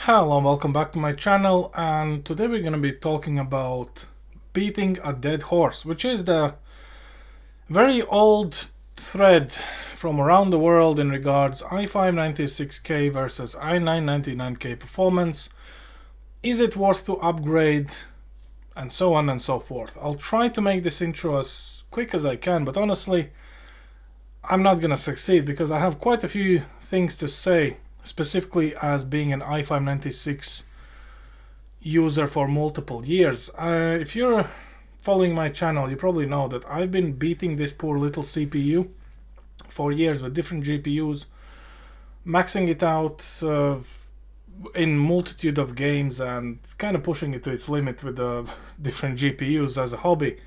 Hello and welcome back to my channel, and today we're going to be talking about beating a dead horse, which is the very old thread from around the world in regards i5-96K versus i9-99K performance. Is it worth to upgrade, and so on and so forth. I'll try to make this intro as quick as I can, but honestly I'm not going to succeed because I have quite a few things to say, specifically as being an i5-96 user for multiple years. If you're following my channel, you probably know that I've been beating this poor little CPU for years with different GPUs, maxing it out in multitude of games and kind of pushing it to its limit with the different GPUs as a hobby.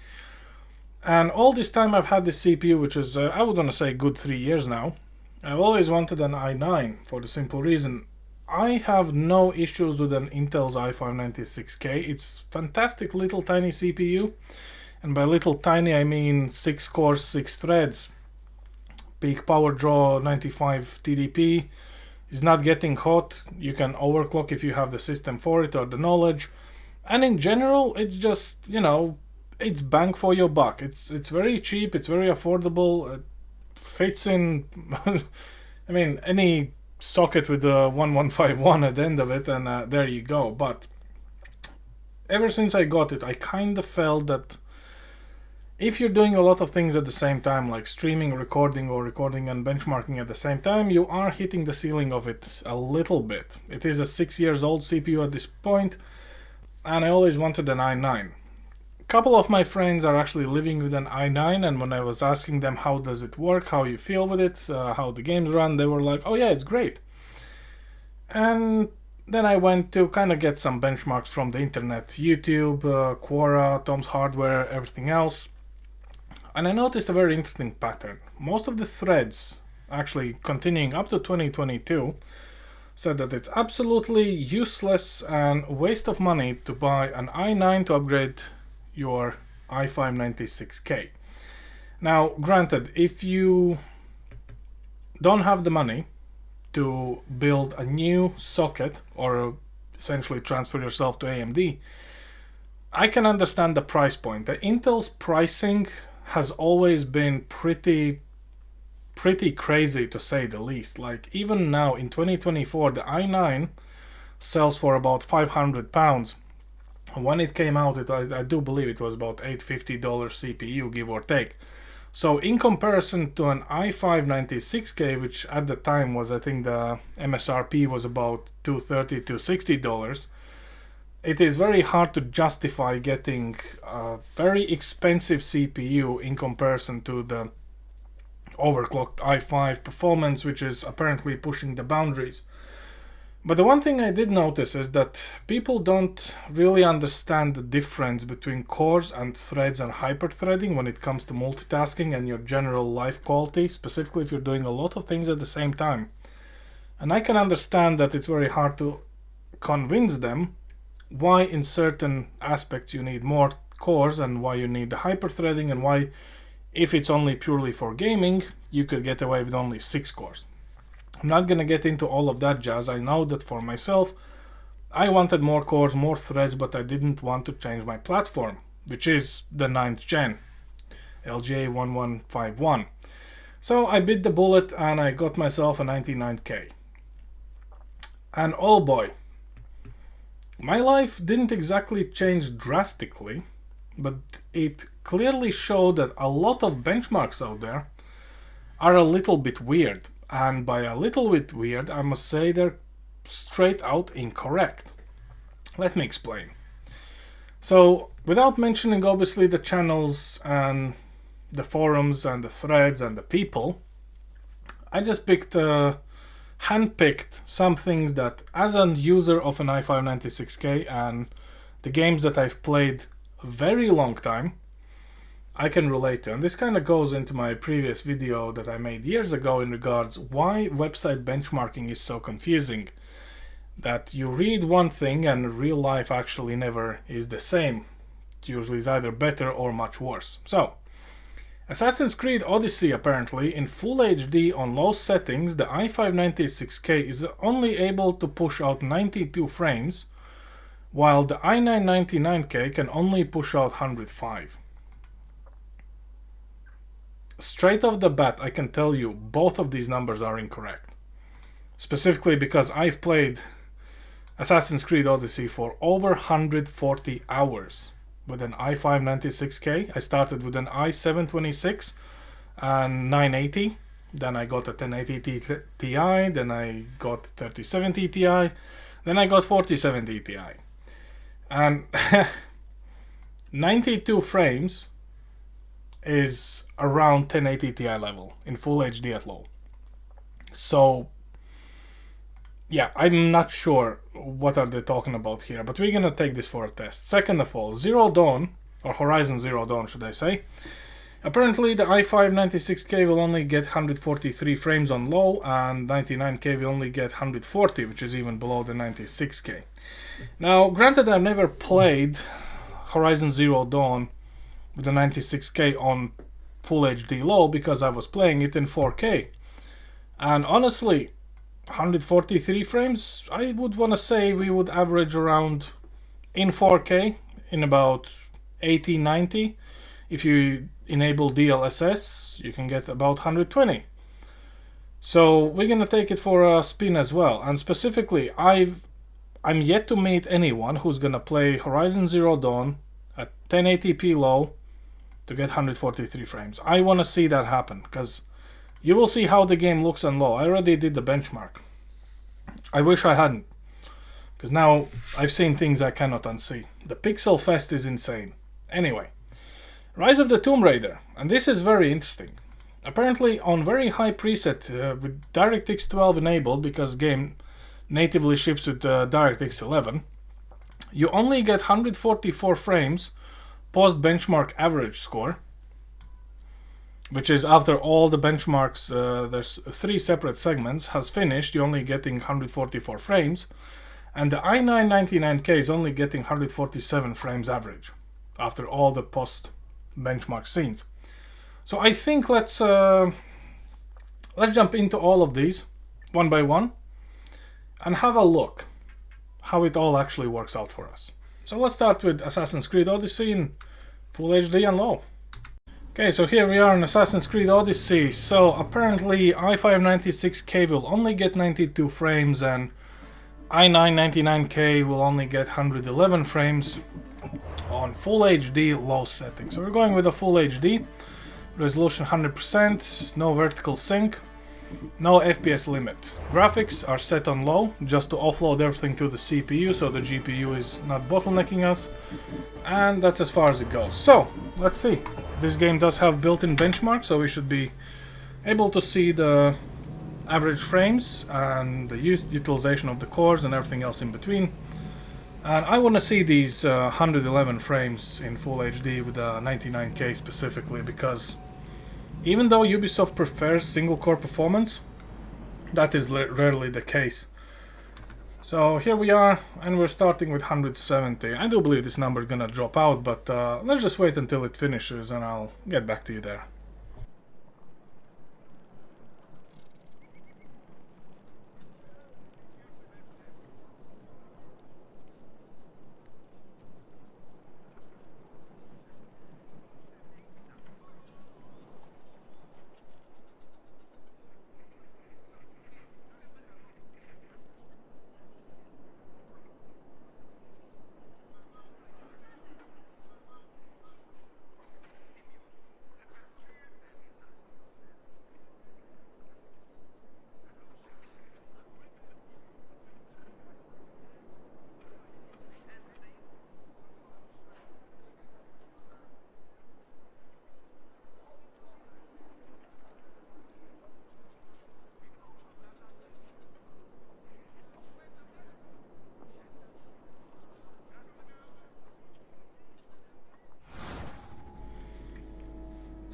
And all this time I've had this CPU, which is, I would want to say, good 3 years now. I've always wanted an i9 for the simple reason I have no issues with an Intel's i5-96K. It's fantastic little tiny CPU, and by little tiny I mean 6 cores, 6 threads. Peak power draw 95 TDP, is not getting hot. You can overclock if you have the system for it or the knowledge, and in general it's just, it's bang for your buck. It's very cheap, it's very affordable, it fits in I mean, any socket with a 1151 at the end of it, and there you go. But ever since I got it, I kind of felt that if you're doing a lot of things at the same time, like streaming, recording, or recording and benchmarking at the same time, you are hitting the ceiling of it a little bit. It is a 6 years old CPU at this point, and I always wanted an i9. A couple of my friends are actually living with an i9, and when I was asking them how does it work, how you feel with it, how the games run, they were like, oh yeah, it's great. And then I went to kind of get some benchmarks from the internet, YouTube, Quora, Tom's Hardware, everything else. And I noticed a very interesting pattern. Most of the threads, actually continuing up to 2022, said that it's absolutely useless and waste of money to buy an i9 to upgrade your i5-96K. Now, granted, if you don't have the money to build a new socket or essentially transfer yourself to AMD, I can understand the price point. The Intel's pricing has always been pretty crazy, to say the least. Like, even now in 2024, the i9 sells for about £500. When it came out, I do believe it was about $850 CPU, give or take. So in comparison to an i5-96K, which at the time was, I think the MSRP was about $230 to $260, it is very hard to justify getting a very expensive CPU in comparison to the overclocked i5 performance, which is apparently pushing the boundaries. But the one thing I did notice is that people don't really understand the difference between cores and threads and hyperthreading when it comes to multitasking and your general life quality, specifically if you're doing a lot of things at the same time. And I can understand that it's very hard to convince them why in certain aspects you need more cores and why you need the hyperthreading, and why, if it's only purely for gaming, you could get away with only 6 cores. I'm not going to get into all of that jazz. I know that for myself, I wanted more cores, more threads, but I didn't want to change my platform, which is the 9th gen, LGA 1151. So I bit the bullet and I got myself a 99K. And oh boy, my life didn't exactly change drastically, but it clearly showed that a lot of benchmarks out there are a little bit weird. And by a little bit weird, I must say they're straight out incorrect. Let me explain. So, without mentioning obviously the channels and the forums and the threads and the people, I just handpicked some things that, as a user of an i5-96K and the games that I've played a very long time, I can relate to. And this kind of goes into my previous video that I made years ago in regards why website benchmarking is so confusing. That you read one thing and real life actually never is the same. It usually is either better or much worse. So, Assassin's Creed Odyssey, apparently, in Full HD on low settings, the i596K is only able to push out 92 frames, while the i999K can only push out 105. Straight off the bat, I can tell you both of these numbers are incorrect. Specifically because I've played Assassin's Creed Odyssey for over 140 hours with an i596K. I started with an i726 and 980. Then I got a 1080 Ti. Then I got 3070 Ti. Then I got 4070 Ti. And 92 frames is around 1080 Ti level in Full HD at low. So yeah, I'm not sure what are they talking about here, but we're gonna take this for a test. Second of all, Zero Dawn, or Horizon Zero Dawn should I say, apparently the i596K will only get 143 frames on low, and 99K will only get 140, which is even below the 96K. Now, granted, I've never played Horizon Zero Dawn with the 96K on Full HD low because I was playing it in 4K. And honestly, 143 frames, I would want to say we would average around in 4K in about 80, 90. If you enable DLSS, you can get about 120. So we're gonna take it for a spin as well. And specifically, I'm yet to meet anyone who's gonna play Horizon Zero Dawn at 1080p low to get 143 frames. I want to see that happen, because you will see how the game looks on low. I already did the benchmark. I wish I hadn't, because now I've seen things I cannot unsee. The pixel fest is insane. Anyway, Rise of the Tomb Raider, and this is very interesting. Apparently on very high preset with DirectX 12 enabled, because game natively ships with DirectX 11, you only get 144 frames post benchmark average score, which is after all the benchmarks, there's 3 separate segments, has finished, you're only getting 144 frames, and the i999K is only getting 147 frames average after all the post benchmark scenes. So I think let's jump into all of these one by one and have a look how it all actually works out for us. So let's start with Assassin's Creed Odyssey in Full HD and low. Okay, so here we are in Assassin's Creed Odyssey. So apparently i596K will only get 92 frames and i999K will only get 111 frames on Full HD low settings. So we're going with a Full HD, resolution 100%, no vertical sync, no FPS limit. Graphics are set on low just to offload everything to the CPU so the GPU is not bottlenecking us, and that's as far as it goes. So let's see. This game does have built-in benchmarks, so we should be able to see the average frames and the utilization of the cores and everything else in between. And I want to see these 111 frames in Full HD with a 99K specifically, because even though Ubisoft prefers single core performance, that is rarely the case. So here we are, and we're starting with 170. I do believe this number is gonna drop out, but let's just wait until it finishes and I'll get back to you there.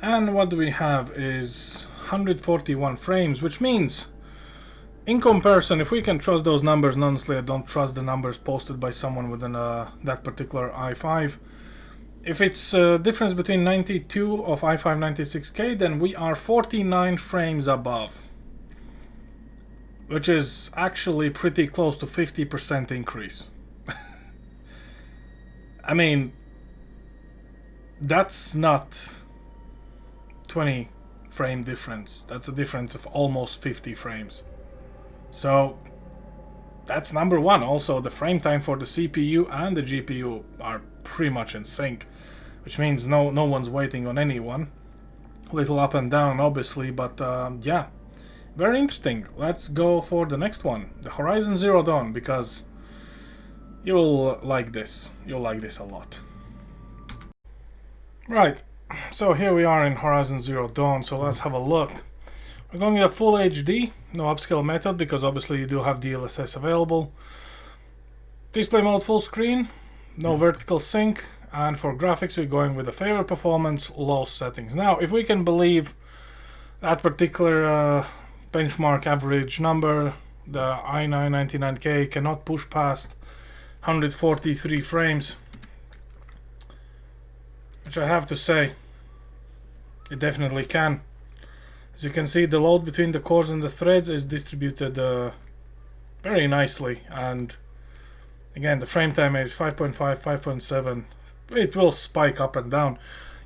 And what we have is 141 frames, which means, in comparison, if we can trust those numbers, and honestly I don't trust the numbers posted by someone within that particular i5, If it's a difference between 92 of i5 96K, then we are 49 frames above, which is actually pretty close to 50% increase. I mean, that's not 20 frame difference. That's a difference of almost 50 frames. So that's number one. Also, the frame time for the CPU and the GPU are pretty much in sync, which means no one's waiting on anyone. Little up and down, obviously, but yeah, very interesting. Let's go for the next one, the Horizon Zero Dawn, because you'll like this. You'll like this a lot. Right, so here we are in Horizon Zero Dawn, so let's have a look. We're going with a full HD, no upscale method, because obviously you do have DLSS available. Display mode full screen, no vertical sync, and for graphics we're going with the favorite performance, low settings. Now, if we can believe that particular benchmark average number, the i9 99K cannot push past 143 frames, which I have to say, it definitely can. As you can see, the load between the cores and the threads is distributed very nicely, and again, the frame time is 5.5, 5.7. It will spike up and down.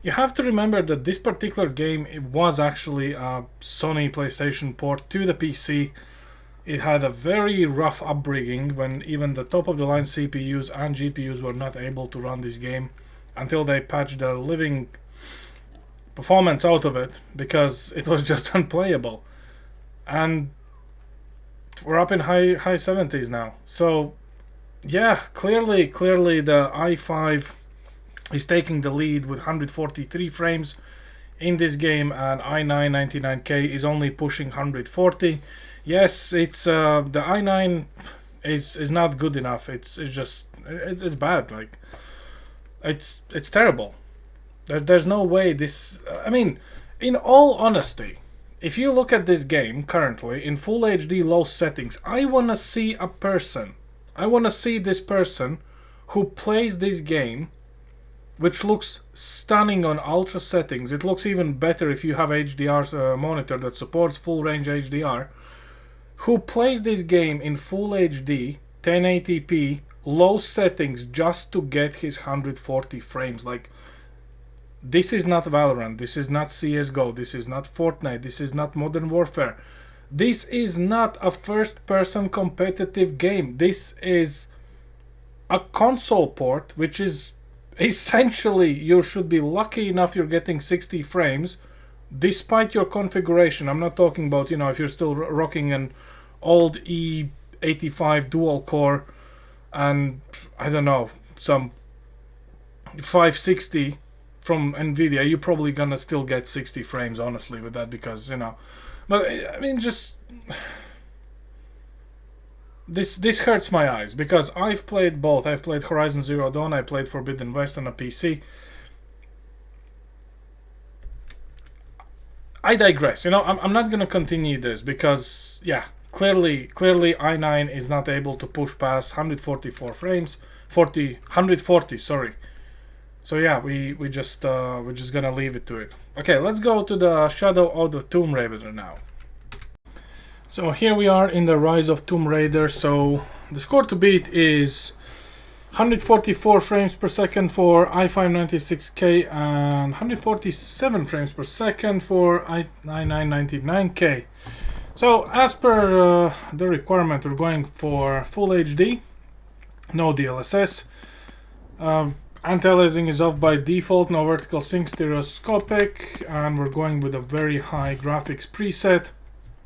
You have to remember that this particular game, it was actually a Sony PlayStation port to the PC. It had a very rough upbringing when even the top of the line CPUs and GPUs were not able to run this game until they patched the living performance out of it, because it was just unplayable. And we're up in high 70s now. So yeah, clearly the i5 is taking the lead with 143 frames in this game, and i9 99K is only pushing 140. Yes, it's the i9 is not good enough. It's bad. Like it's terrible. There's no way this. I mean, in all honesty, if you look at this game currently in full HD low settings, I wanna see a person. I wanna see this person who plays this game, which looks stunning on ultra settings. It looks even better if you have HDR monitor that supports full range HDR. Who plays this game in full HD, 1080p, low settings just to get his 140 frames. Like, this is not Valorant, this is not CSGO, this is not Fortnite, this is not Modern Warfare. This is not a first-person competitive game. This is a console port, which is essentially, you should be lucky enough you're getting 60 frames despite your configuration. I'm not talking about, you know, if you're still rocking an old E85 dual core and, I don't know, some 560 from Nvidia, you're probably gonna still get 60 frames, honestly, with that, because, you know, but I mean, just this hurts my eyes, because I've played both. I've played Horizon Zero Dawn, I played Forbidden West on a PC. I digress. You know, I'm not gonna continue this, because yeah, clearly i9 is not able to push past 144 frames, 140, sorry. So yeah, we're just gonna leave it to it. Okay, let's go to the Shadow of the Tomb Raider now. So here we are in the Rise of Tomb Raider. So the score to beat is 144 frames per second for i5 96K and 147 frames per second for i9 99K. So as per the requirement, we're going for full HD, no DLSS. Anti-aliasing is off by default, no vertical sync, stereoscopic, and we're going with a very high graphics preset,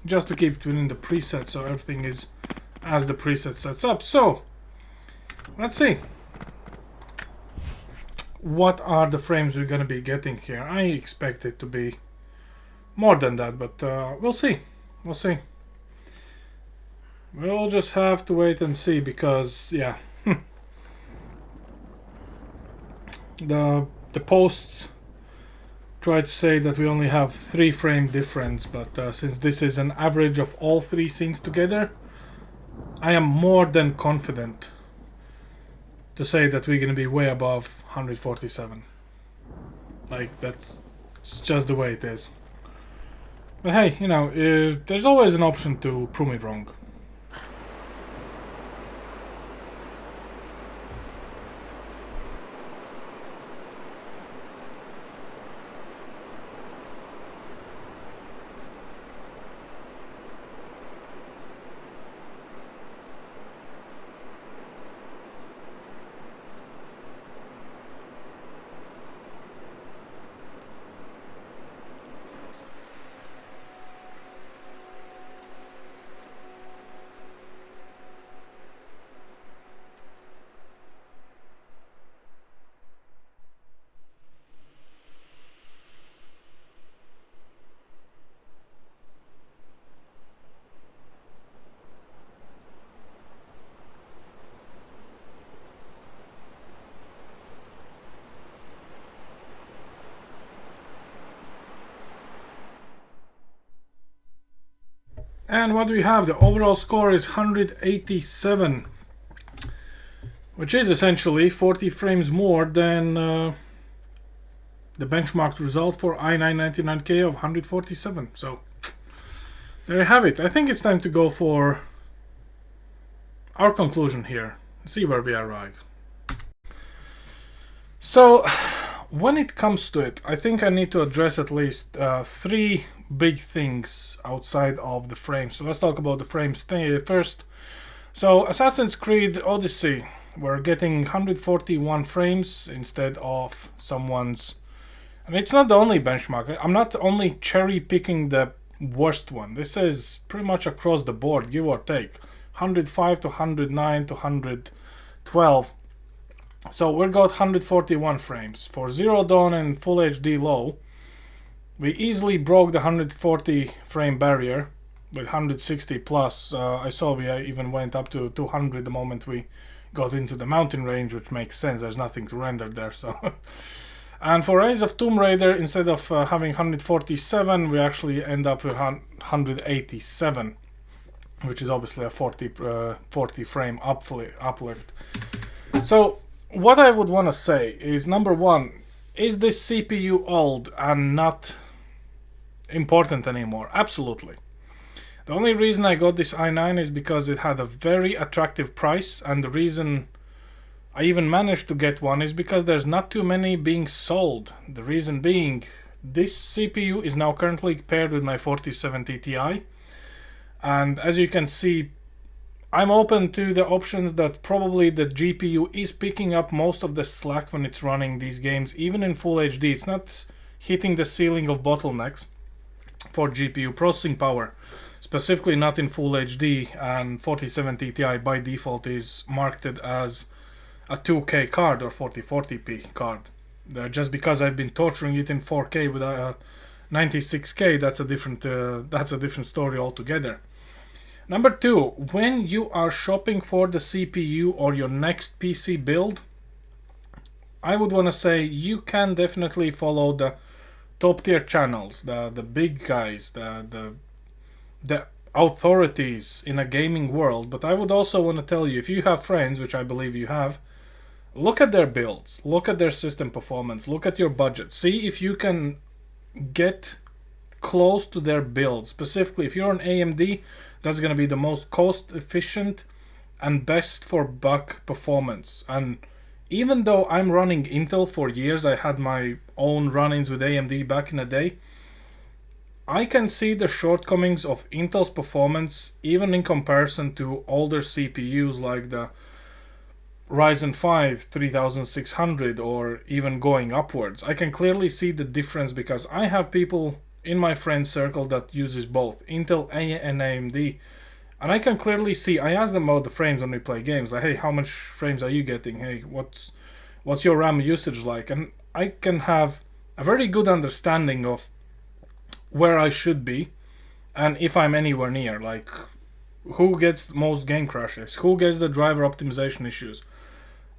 just to keep it within the preset, so everything is as the preset sets up. So let's see what are the frames we're gonna be getting here. I expect it to be more than that, but we'll see. We'll just have to wait and see, because yeah, the posts try to say that we only have 3 frame difference, but since this is an average of all 3 scenes together, I am more than confident to say that we're going to be way above 147. Like, it's just the way it is. But hey, there's always an option to prove me wrong. And what do we have? The overall score is 187, which is essentially 40 frames more than the benchmarked result for i9-99K of 147. So there you have it. I think it's time to go for our conclusion here. See where we arrive. So when it comes to it, I think I need to address at least 3 big things outside of the frames. So let's talk about the frames first. So Assassin's Creed Odyssey, we're getting 141 frames instead of someone's. And it's not the only benchmark. I'm not only cherry picking the worst one. This is pretty much across the board, give or take. 105 to 109 to 112. So we got 141 frames. For Zero Dawn and Full HD Low, we easily broke the 140 frame barrier with 160 plus. I saw we even went up to 200 the moment we got into the mountain range, which makes sense. There's nothing to render there. So, and for Rise of Tomb Raider, instead of having 147, we actually end up with 187, which is obviously a 40 frame uplift. So what I would want to say is, number one, is this CPU old and not important anymore? Absolutely. The only reason I got this i9 is because it had a very attractive price, and the reason I even managed to get one is because there's not too many being sold. The reason being, this CPU is now currently paired with my 4070 Ti, and as you can see, I'm open to the options that probably the GPU is picking up most of the slack when it's running these games, even in Full HD. It's not hitting the ceiling of bottlenecks for GPU processing power, specifically not in Full HD, and 4070 Ti by default is marked as a 2K card or 4040p card. Just because I've been torturing it in 4K with a 96K, that's a different story altogether. Number two, when you are shopping for the CPU or your next PC build, I would want to say you can definitely follow the top tier channels, the big guys, the authorities in a gaming world. But I would also want to tell you, if you have friends, which I believe you have, look at their builds, look at their system performance, look at your budget, see if you can get close to their build. Specifically, if you're on AMD, that's going to be the most cost efficient and best for buck performance. And even though I'm running Intel for years, I had my own run-ins with AMD back in the day, I can see the shortcomings of Intel's performance even in comparison to older CPUs like the Ryzen 5 3600 or even going upwards. I can clearly see the difference because I have people in my friend circle that uses both Intel and AMD, and I can clearly see. I ask them about the frames when we play games, like, hey, how much frames are you getting? Hey, what's your RAM usage like? And I can have a very good understanding of where I should be and if I'm anywhere near, like who gets the most game crashes, who gets the driver optimization issues.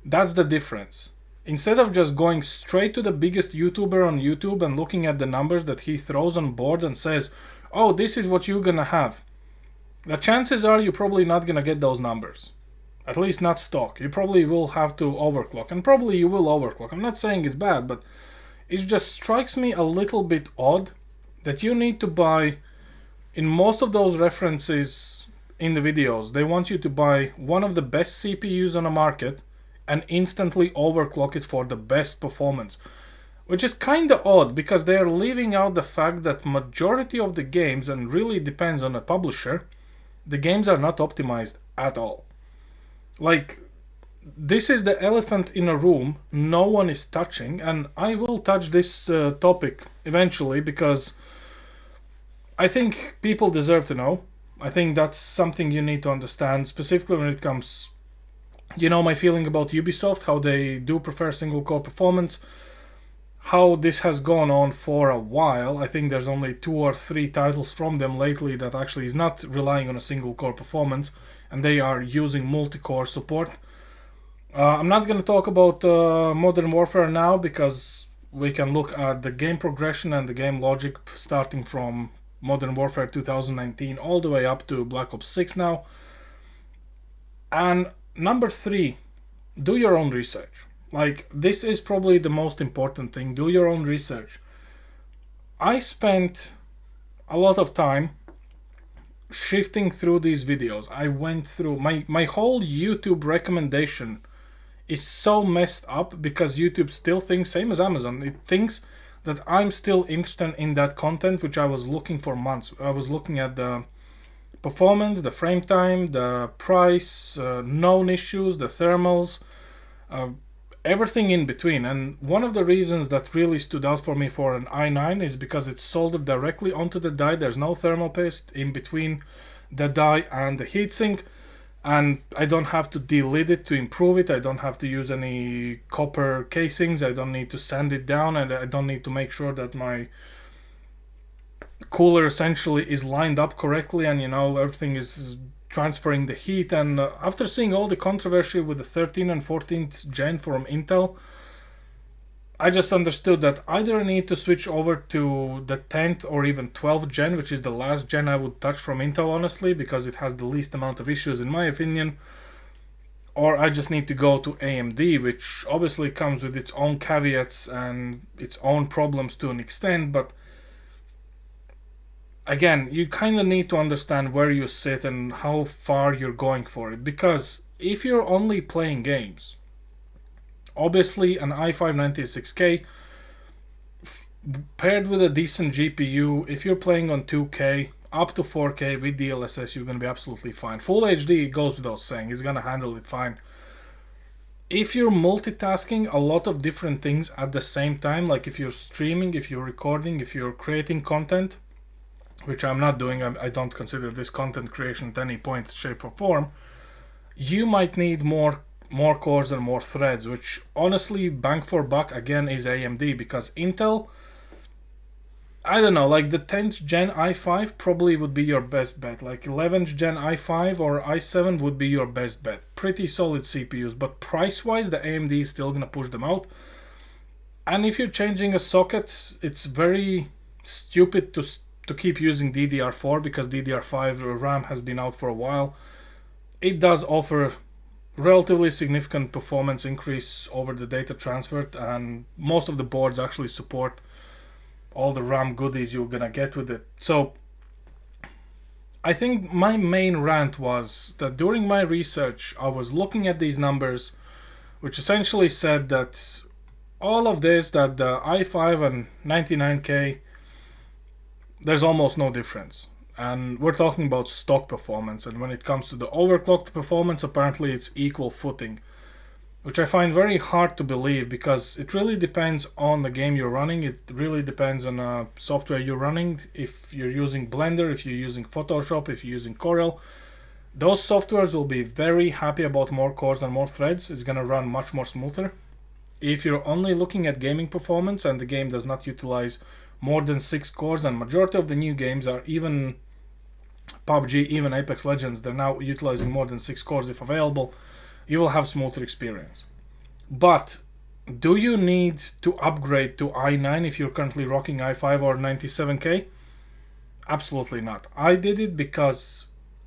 That's the difference. Instead of just going straight to the biggest YouTuber on YouTube and looking at the numbers that he throws on board and says, oh, this is what you're gonna have, the chances are you're probably not gonna get those numbers. At least not stock. You probably will have to overclock, and probably you will overclock. I'm not saying it's bad, but it just strikes me a little bit odd that you need to buy, in most of those references in the videos, they want you to buy one of the best CPUs on the market and instantly overclock it for the best performance. Which is kinda odd, because they are leaving out the fact that majority of the games, and really depends on the publisher, the games are not optimized at all. Like, this is the elephant in a room no one is touching, and I will touch this topic eventually because I think people deserve to know. I think that's something you need to understand, specifically when it comes, my feeling about Ubisoft, how they do prefer single core performance, how this has gone on for a while. I think there's only 2 or 3 titles from them lately that actually is not relying on a single core performance, and they are using multi-core support. I'm not going to talk about Modern Warfare now, because we can look at the game progression and the game logic starting from Modern Warfare 2019 all the way up to Black Ops 6 now. And number 3, do your own research. Like, this is probably the most important thing. Do your own research. I spent a lot of time shifting through these videos. I went through my whole YouTube recommendation is so messed up because YouTube still thinks, same as Amazon, it thinks that I'm still interested in that content, which I was looking for months. I was looking at the performance, the frame time, the price, known issues, the thermals, everything in between. And one of the reasons that really stood out for me for an i9 is because it's soldered directly onto the die. There's no thermal paste in between the die and the heatsink, and I don't have to delid it to improve it. I don't have to use any copper casings. I don't need to sand it down, and I don't need to make sure that my cooler essentially is lined up correctly, and everything is transferring the heat. And after seeing all the controversy with the 13th and 14th gen from Intel, I just understood that either I need to switch over to the 10th or even 12th gen, which is the last gen I would touch from Intel, honestly, because it has the least amount of issues in my opinion, or I just need to go to AMD, which obviously comes with its own caveats and its own problems to an extent. But again, you kind of need to understand where you sit and how far you're going for it, because if you're only playing games, obviously an i5 96K paired with a decent GPU, if you're playing on 2K up to 4K with DLSS, you're going to be absolutely fine. Full HD, it goes without saying, it's going to handle it fine. If you're multitasking a lot of different things at the same time, like if you're streaming, if you're recording, if you're creating content, which I'm not doing, I don't consider this content creation at any point, shape or form, you might need more cores and more threads, which honestly, bang for buck again is AMD, because Intel, I don't know, like the 10th gen i5 probably would be your best bet, like 11th gen i5 or i7 would be your best bet. Pretty solid CPUs, but price wise the AMD is still gonna push them out. And if you're changing a socket, it's very stupid to keep using DDR4, because DDR5 RAM has been out for a while. It does offer relatively significant performance increase over the data transfer, and most of the boards actually support all the RAM goodies you're gonna get with it. So I think my main rant was that during my research I was looking at these numbers, which essentially said that all of this, that the i5 and 99K, there's almost no difference. And we're talking about stock performance, and when it comes to the overclocked performance, apparently it's equal footing, which I find very hard to believe, because it really depends on the game you're running. It really depends on the software you're running. If you're using Blender, if you're using Photoshop, if you're using Corel, those softwares will be very happy about more cores and more threads. It's gonna run much more smoother. If you're only looking at gaming performance and the game does not utilize more than 6 cores, and majority of the new games are, even PUBG, even Apex Legends, they're now utilizing more than 6 cores if available, you will have smoother experience. But do you need to upgrade to i9 if you're currently rocking i5 or 97K? Absolutely not. I did it because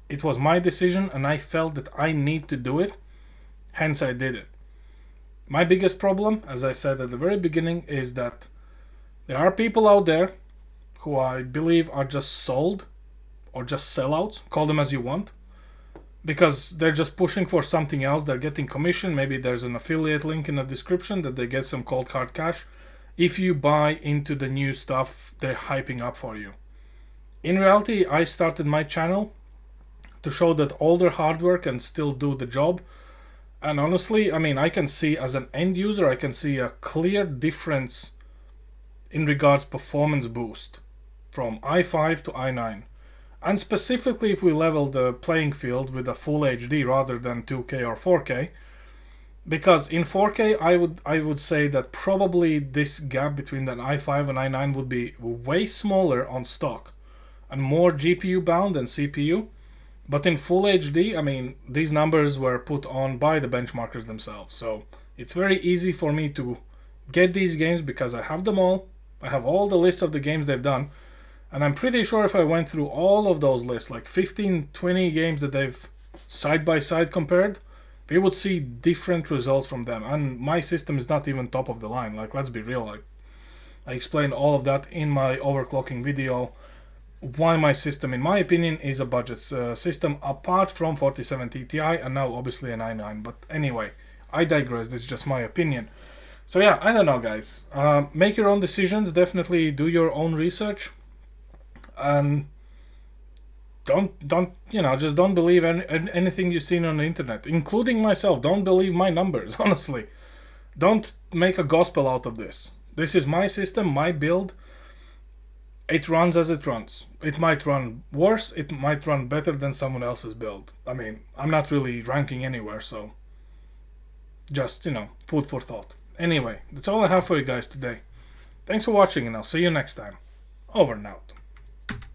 it was my decision and I felt that I need to do it, hence I did it. My biggest problem, as I said at the very beginning, is that There are people out there who I believe are just sold or just sellouts, call them as you want, because they're just pushing for something else. They're getting commission. Maybe there's an affiliate link in the description that they get some cold hard cash if you buy into the new stuff they're hyping up for you. In reality, I started my channel to show that all their hard work can still do the job. And honestly, I mean, I can see as an end user, I can see a clear difference in regards performance boost from i5 to i9. And specifically if we level the playing field with a full HD rather than 2K or 4K, because in 4K I would say that probably this gap between an i5 and i9 would be way smaller on stock and more GPU bound than CPU. But in full HD, I mean, these numbers were put on by the benchmarkers themselves. So it's very easy for me to get these games because I have them all. I have all the lists of the games they've done. And I'm pretty sure if I went through all of those lists, like 15, 20 games that they've side by side compared, we would see different results from them. And my system is not even top of the line. Like, let's be real. Like, I explained all of that in my overclocking video. Why my system, in my opinion, is a budget system apart from 4070 Ti and now obviously an i9. But anyway, I digress. This is just my opinion. So yeah, I don't know, guys. Make your own decisions. Definitely do your own research. And don't just don't believe anything you've seen on the internet, including myself. Don't believe my numbers, honestly. Don't make a gospel out of this. This is my system, my build. It runs as it runs. It might run worse, it might run better than someone else's build. I mean, I'm not really ranking anywhere, so just, food for thought. Anyway, that's all I have for you guys today. Thanks for watching, and I'll see you next time. Over and out.